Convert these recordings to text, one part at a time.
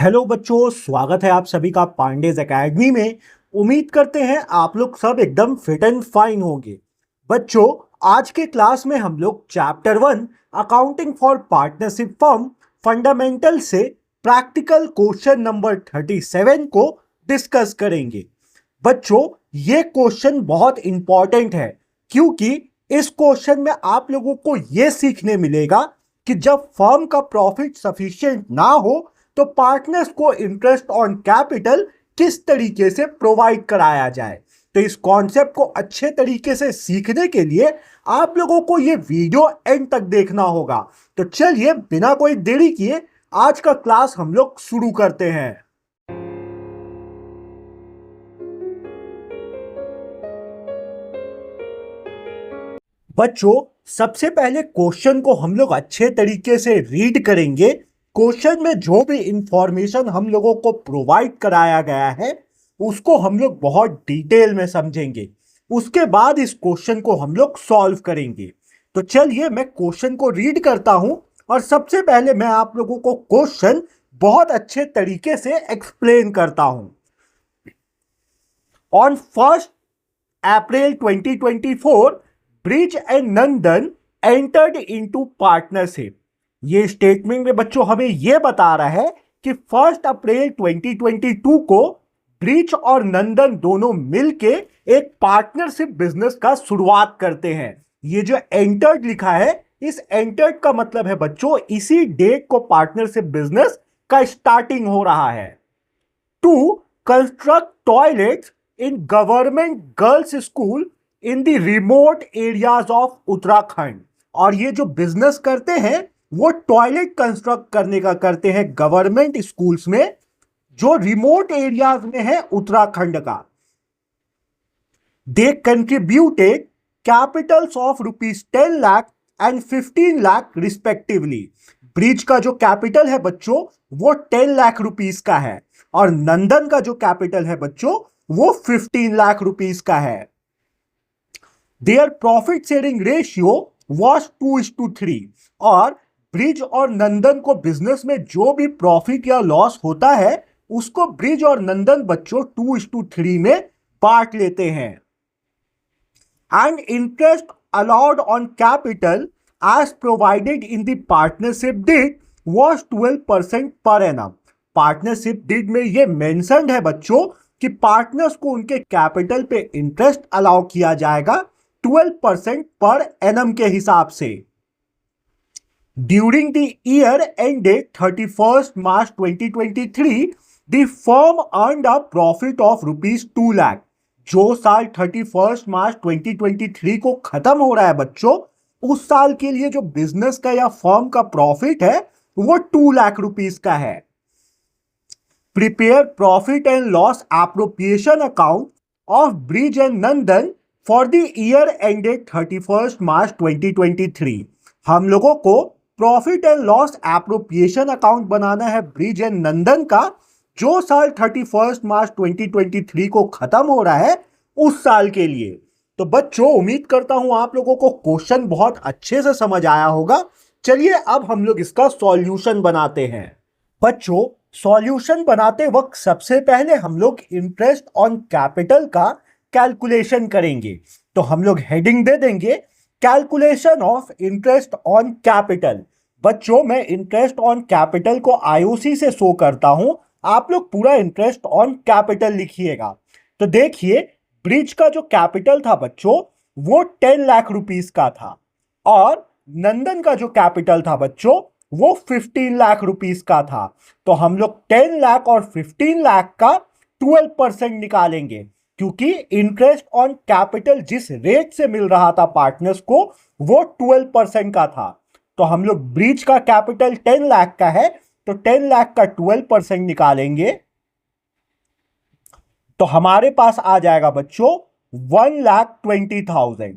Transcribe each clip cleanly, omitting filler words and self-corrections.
Hello बच्चों, स्वागत है आप सभी का पांडेज एकेडमी में। उम्मीद करते हैं आप लोग सब एकदम फिट एंड फाइन होंगे। बच्चों, आज के क्लास में हम लोग chapter 1 accounting for partnership firm fundamental से प्रैक्टिकल क्वेश्चन नंबर 37 को डिस्कस करेंगे। बच्चों, ये क्वेश्चन बहुत इंपॉर्टेंट है क्योंकि इस क्वेश्चन में आप लोगों को यह सीखने मिलेगा कि जब फर्म का प्रॉफिट सफिशिएंट ना हो तो पार्टनर्स को इंटरेस्ट ऑन कैपिटल किस तरीके से प्रोवाइड कराया जाए। तो इस कॉन्सेप्ट को अच्छे तरीके से सीखने के लिए आप लोगों को यह वीडियो एंड तक देखना होगा। तो चलिए बिना कोई देरी किए आज का क्लास हम लोग शुरू करते हैं। बच्चों, सबसे पहले क्वेश्चन को हम लोग अच्छे तरीके से रीड करेंगे। क्वेश्चन में जो भी इंफॉर्मेशन हम लोगों को प्रोवाइड कराया गया है उसको हम लोग बहुत डिटेल में समझेंगे। उसके बाद इस क्वेश्चन को हम लोग सॉल्व करेंगे। तो चलिए मैं क्वेश्चन को रीड करता हूं और सबसे पहले मैं आप लोगों को क्वेश्चन बहुत अच्छे तरीके से एक्सप्लेन करता हूं। On 1 April 2024 bridge and Nandan entered into partnership. ये स्टेटमेंट में बच्चों हमें यह बता रहा है कि 1 अप्रैल 2022 को ब्रिज और नंदन दोनों मिलके एक पार्टनरशिप बिजनेस का शुरुआत करते हैं। ये जो एंटर्ड लिखा है, इस एंटर्ड का मतलब है बच्चों इसी डेट को पार्टनरशिप बिजनेस का स्टार्टिंग हो रहा है। To construct toilets in government girls school in the remote areas of Uttarakhand. और ये जो बिजनेस करते हैं वो टॉयलेट कंस्ट्रक्ट करने का करते हैं गवर्नमेंट स्कूल्स में जो रिमोट एरियाज में है उत्तराखंड का। They contributed capitals of ₹10 lakh and 15 lakh respectively. Brij का जो कैपिटल है बच्चों वो 10 लाख रुपीस का है और नंदन का जो कैपिटल है बच्चों वो 15 लाख रुपीस का है। Their profit sharing ratio was 2:3। और ब्रिज और नंदन को बिजनेस में जो भी प्रॉफिट या लॉस होता है उसको ब्रिज और नंदन बच्चों 2:3 में बांट लेते हैं। And interest allowed on capital as provided in the partnership deed was 12% per annum. Partnership deed में यह मेंशन्ड है बच्चों कि पार्टनर्स को उनके कैपिटल पे इंटरेस्ट अलाउ किया जाएगा 12% पर एनम के हिसाब से। During the year ended 31 March 2023 the firm earned a profit of ₹2 lakh. जो साल 31 मार्च 2023 को खत्म हो रहा है बच्चों, उस साल के लिए जो बिजनेस का या फर्म का प्रॉफिट है वो 2 लाख रुपीस का है। Prepare profit and loss appropriation account of Brij and Nandan for the year ended 31 March 2023। हम लोगों को profit and loss appropriation account बनाना है ब्रिज एंड नंदन का जो साल 31 मार्च 2023 को खत्म हो रहा है उस साल के लिए। तो बच्चों, उम्मीद करता हूं आप लोगों को क्वेश्चन बहुत अच्छे से समझ आया होगा। चलिए अब हम लोग इसका सॉल्यूशन बनाते हैं। बच्चों, सॉल्यूशन बनाते वक्त सबसे पहले हम लोग इंटरेस्ट ऑन कैपिटल का कैलकुलेशन करेंगे। तो हम लोग हेडिंग दे देंगे calculation of interest on capital. बच्चों, मैं इंटरेस्ट ऑन कैपिटल को आईओसी से शो करता हूं, आप लोग पूरा इंटरेस्ट ऑन कैपिटल लिखिएगा। तो देखिए, ब्रिज का जो कैपिटल था बच्चों वो 10 लाख रुपीस का था और नंदन का जो कैपिटल था बच्चों वो 15 लाख रुपीस का था। तो हम लोग 10 लाख और 15 लाख का 12% निकालेंगे क्योंकि इंटरेस्ट ऑन कैपिटल जिस रेट से मिल रहा था पार्टनर्स को वो 12% का था। तो हम लोग ब्रिज का कैपिटल 10 लाख का है तो 10 लाख का 12% निकालेंगे तो हमारे पास आ जाएगा बच्चों 1,20,000।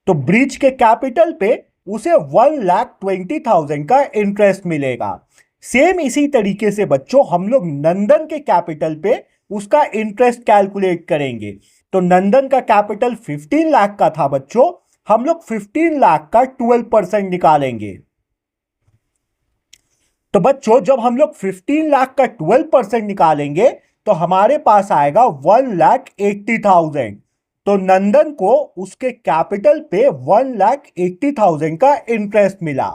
तो ब्रिज के कैपिटल पे उसे 1,20,000 का इंटरेस्ट मिलेगा। सेम इसी तरीके से बच्चों हम लोग नंदन के कैपिटल पे उसका इंटरेस्ट कैलकुलेट करेंगे। तो नंदन का कैपिटल 15 लाख का था बच्चों, हम लोग 15 लाख का 12% निकालेंगे। तो बच्चों जब हम लोग 15 लाख का 12% निकालेंगे तो हमारे पास आएगा 1,80,000। तो नंदन को उसके कैपिटल पे 1,80,000 का इंटरेस्ट मिला।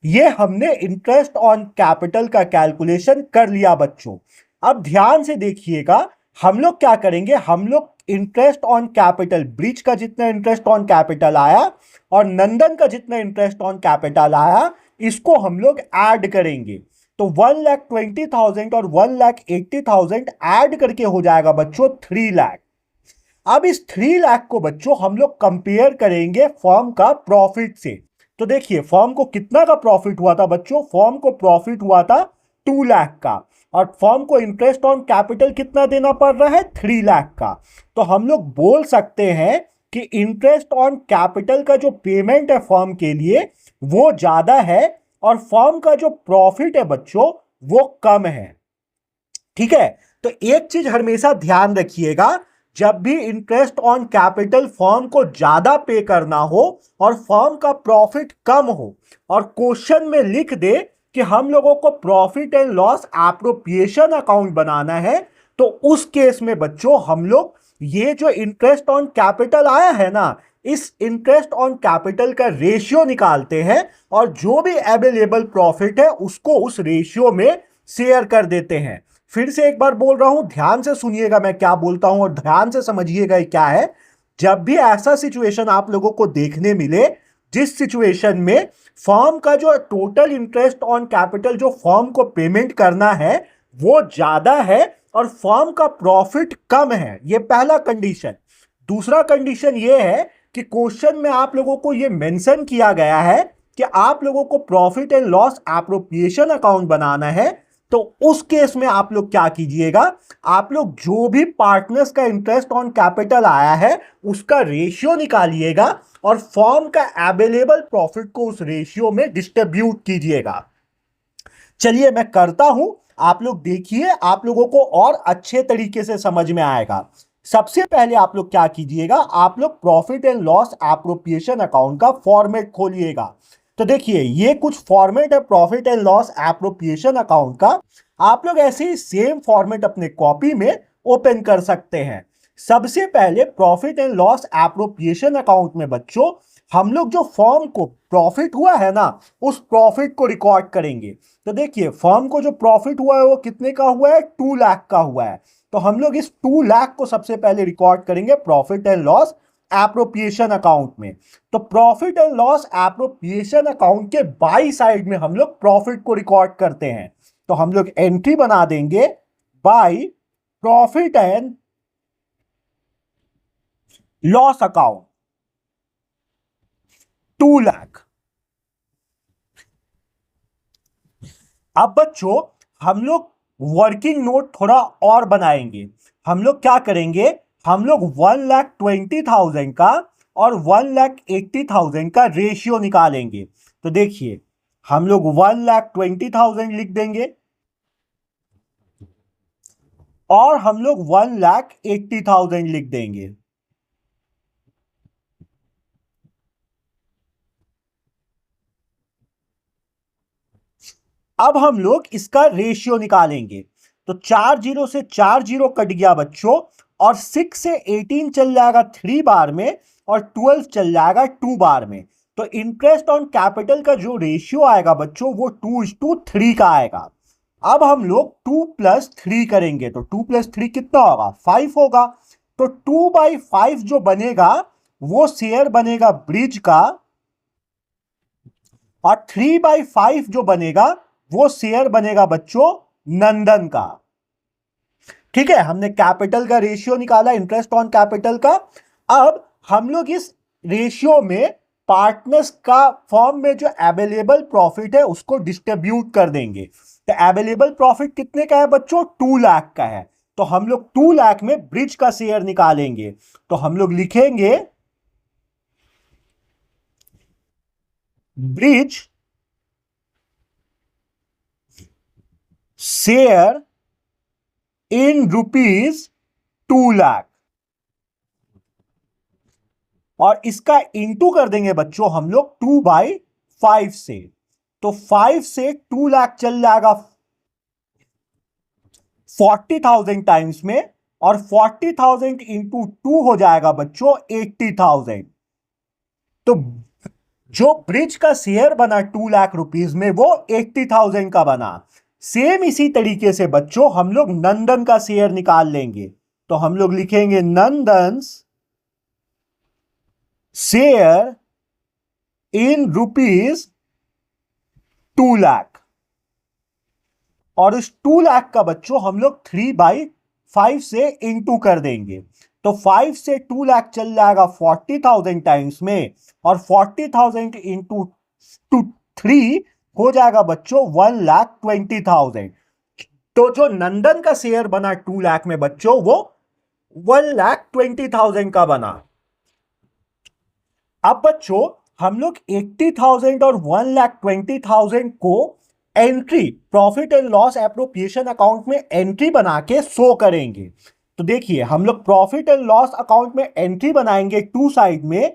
ये हमने इंटरेस्ट ऑन कैपिटल का कैलकुलेशन कर लिया बच्चों। अब ध्यान से देखिएगा, हम लोग क्या करेंगे, हम लोग इंटरेस्ट ऑन कैपिटल, ब्रिज का जितना इंटरेस्ट ऑन कैपिटल आया और नंदन का जितना इंटरेस्ट ऑन कैपिटल आया, इसको हम लोग ऐड करेंगे। तो 1,20,000 और 1,80,000 ऐड करके हो जाएगा बच्चों 3 लाख। अब इस 3 लाख को बच्चों हम लोग कंपेयर करेंगे फर्म का प्रॉफिट से। तो देखिए फर्म को कितना का प्रॉफिट हुआ था बच्चों, फर्म को प्रॉफिट हुआ था 2 लाख का और फर्म को इंटरेस्ट ऑन कैपिटल कितना देना पड़ रहा है, 3 लाख का। तो हम लोग बोल सकते हैं कि इंटरेस्ट ऑन कैपिटल का जो पेमेंट है फर्म के लिए वो ज्यादा है और फर्म का जो प्रॉफिट है बच्चों वो कम है। ठीक है, तो एक चीज हमेशा ध्यान रखिएगा, जब भी इंटरेस्ट ऑन कैपिटल फर्म को ज्यादा पे करना हो और फर्म का प्रॉफिट कम हो और क्वेश्चन में लिख दे कि हम लोगों को profit and loss appropriation account बनाना है, तो उस केस में बच्चों हम लोग ये जो इंटरेस्ट ऑन कैपिटल आया है ना, इस इंटरेस्ट ऑन कैपिटल का रेशियो निकालते हैं और जो भी अवेलेबल प्रॉफिट है उसको उस रेशियो में शेयर कर देते हैं। फिर से एक बार बोल रहा हूं, ध्यान से सुनिएगा मैं क्या बोलता हूं और ध्यान से समझिएगा क्या है। जब भी ऐसा सिचुएशन आप लोगों को देखने मिले जिस सिचुएशन में फर्म का जो टोटल इंटरेस्ट ऑन कैपिटल जो फर्म को पेमेंट करना है वो ज्यादा है और फर्म का प्रॉफिट कम है, ये पहला कंडीशन। दूसरा कंडीशन ये है कि क्वेश्चन में आप लोगों को ये मेंशन किया गया है कि आप लोगों को profit and loss appropriation account बनाना है। तो उस केस में आप लोग क्या कीजिएगा, आप लोग जो भी पार्टनर्स का इंटरेस्ट ऑन कैपिटल आया है उसका रेशियो निकालिएगा और फर्म का अवेलेबल प्रॉफिट को उस रेशियो में डिस्ट्रीब्यूट कीजिएगा। चलिए मैं करता हूं, आप लोग देखिए, आप लोगों को और अच्छे तरीके से समझ में आएगा। सबसे पहले आप लोग क्या कीजिएगा, आप लोग profit and loss appropriation account का फॉर्मेट खोलिएगा। तो देखिए ये कुछ फॉर्मेट है profit and loss appropriation account का। आप लोग ऐसे ही सेम फॉर्मेट अपने कॉपी में ओपन कर सकते हैं। सबसे पहले profit and loss appropriation account में बच्चों हम लोग जो फर्म को प्रॉफिट हुआ है ना उस प्रॉफिट को रिकॉर्ड करेंगे। तो देखिए फर्म को जो प्रॉफिट हुआ है वो कितने का हुआ है, 2 लाख का हुआ है। तो हम लोग इस 2 लाख को सबसे पहले रिकॉर्ड करेंगे profit and loss appropriation account में। तो profit and loss appropriation account के बाई साइड में हम लोग प्रॉफिट को रिकॉर्ड करते हैं। तो हम लोग एंट्री बना देंगे by profit and loss account 2 lakh. अब बच्चों हम लोग वर्किंग नोट थोड़ा और बनाएंगे। हम लोग क्या करेंगे, हम लोग 1,20,000 का और 1,80,000 का रेशियो निकालेंगे। तो देखिए हम लोग 1,20,000 लिख देंगे और हम लोग 1,80,000 लिख देंगे। अब हम लोग इसका रेशियो निकालेंगे। तो 4 जीरो से 4 जीरो कट गया बच्चों और 6 से 18 चल जाएगा 3 बार में और 12 चल जाएगा 2 बार में। तो इंटरेस्ट ऑन कैपिटल का जो रेशियो आएगा बच्चों वो 2:3 का आएगा। अब हम लोग 2 + 3 करेंगे। तो 2 + 3 कितना होगा, 5 होगा। तो 2/5 जो बनेगा वो शेयर बनेगा ब्रिज का और 3/5 जो बनेगा वो शेयर बनेगा बच्चों नंदन का। ठीक है, हमने कैपिटल का रेशियो निकाला इंटरेस्ट ऑन कैपिटल का। अब हम लोग इस रेशियो में पार्टनर्स का फर्म में जो अवेलेबल प्रॉफिट है उसको डिस्ट्रीब्यूट कर देंगे। तो अवेलेबल प्रॉफिट कितने का है बच्चों, 2 लाख का है। तो हम लोग 2 लाख में ब्रिज का शेयर निकालेंगे। तो हम लोग लिखेंगे bridge share in rupees 2 lakh और इसका इंटू कर देंगे बच्चों हम लोग 2/5 से। तो 5 से 2 लाख चल जाएगा 40,000 टाइम्स में, और 40,000 इंटू 2 हो जाएगा बच्चों 80,000। तो जो ब्रिज का शेयर बना 2 लाख रुपीस में वो 80,000 का बना। सेम इसी तरीके से बच्चों हम लोग नंदन का शेयर निकाल लेंगे। तो हम लोग लिखेंगे नंदन शेयर इन रुपीस 2 लाख, और इस 2 लाख का बच्चों हम लोग 3/5 से इंटू कर देंगे। तो 5 से 2 लाख चल जाएगा 40,000 टाइम्स में, और 40,000 इंटू 3 हो जाएगा बच्चों 1,20,000। तो जो नंदन का शेयर बना 2 लाख में बच्चों वो 1,20,000 का बना। अब बच्चों हम लोग 80,000 और 1,20,000 को entry profit and loss appropriation account में एंट्री बना के शो करेंगे। तो देखिए हम लोग प्रॉफिट एंड लॉस अकाउंट में एंट्री बनाएंगे टू साइड में,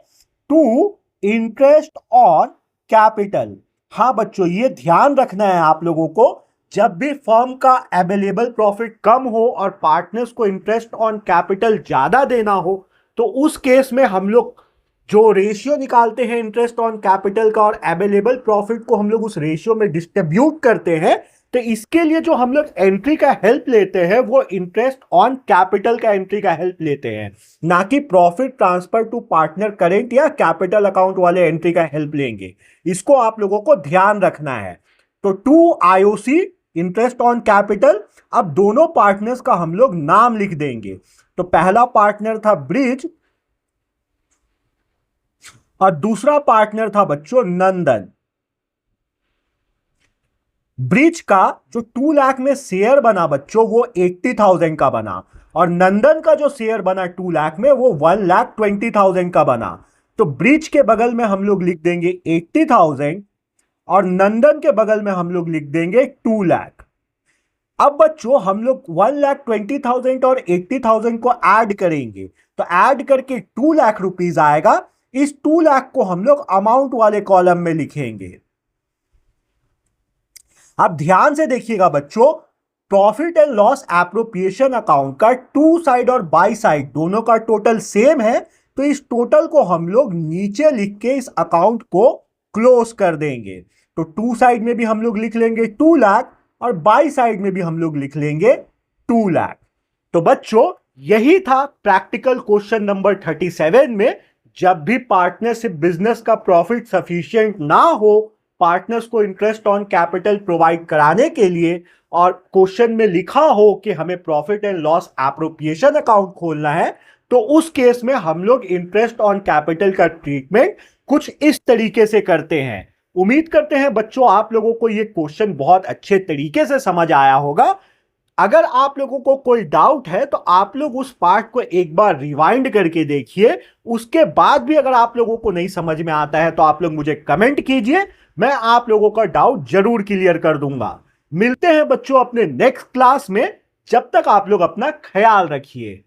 टू इंटरेस्ट ऑन कैपिटल। हाँ बच्चों ये ध्यान रखना है आप लोगों को, जब भी फर्म का अवेलेबल प्रॉफिट कम हो और पार्टनर्स को इंटरेस्ट ऑन कैपिटल ज्यादा देना हो, तो उस केस में हम लोग जो रेशियो निकालते हैं इंटरेस्ट ऑन कैपिटल का और अवेलेबल प्रॉफिट को हम लोग उस रेशियो में डिस्ट्रीब्यूट करते हैं। तो इसके लिए जो हम लोग एंट्री का हेल्प लेते हैं वो इंटरेस्ट ऑन कैपिटल का एंट्री का हेल्प लेते हैं, ना कि profit transfer to partner current या कैपिटल अकाउंट वाले एंट्री का हेल्प लेंगे। इसको आप लोगों को ध्यान रखना है। तो 2 IOC इंटरेस्ट ऑन कैपिटल। अब दोनों पार्टनर्स का हम लोग नाम लिख देंगे। तो पहला पार्टनर था ब्रिज और दूसरा पार्टनर था बच्चों नंदन। ब्रिज का जो 2 लाख में शेयर बना बच्चों वो 80,000 का बना, और नंदन का जो शेयर बना 2 लाख में वो 1,20,000 का बना। तो ब्रिज के बगल में हम लोग लिख देंगे 80,000 और नंदन के बगल में हम लोग लिख देंगे 2 लाख। अब बच्चों हम लोग 1,20,000 और 80,000 को ऐड करेंगे, तो ऐड करके 2 लाख रुपीस आएगा। इस 2 लाख को हम लोग अमाउंट वाले कॉलम में लिखेंगे। अब ध्यान से देखिएगा बच्चों, profit and loss appropriation account का 2 साइड और बाई साइड दोनों का टोटल सेम है, तो इस टोटल को हम लोग नीचे लिख के इस अकाउंट को क्लोज कर देंगे। तो 2 साइड में भी हम लोग लिख लेंगे 2 लाख और बाई साइड में भी हम लोग लिख लेंगे 2 लाख। तो बच्चों यही था प्रैक्टिकल क्वेश्चन नंबर 37 में। जब भी पार्टनरशिप बिजनेस का प्रॉफिट सफिशिएंट ना हो पार्टनर्स को इंटरेस्ट ऑन कैपिटल प्रोवाइड कराने के लिए, और क्वेश्चन में लिखा हो कि हमें profit and loss appropriation account खोलना है, तो उस केस में हम लोग इंटरेस्ट ऑन कैपिटल का ट्रीटमेंट कुछ इस तरीके से करते हैं। उम्मीद करते हैं बच्चों आप लोगों को ये क्वेश्चन बहुत अच्छे तरीके से समझ आया होगा। अगर आप लोगों को कोई डाउट है तो आप लोग उस पार्ट को एक बार रिवाइंड करके देखिए। उसके बाद भी अगर आप लोगों को नहीं समझ में आता है तो आप लोग मुझे कमेंट कीजिए, मैं आप लोगों का डाउट जरूर क्लियर कर दूंगा। मिलते हैं बच्चों अपने नेक्स्ट क्लास में, जब तक आप लोग अपना ख्याल रखिए।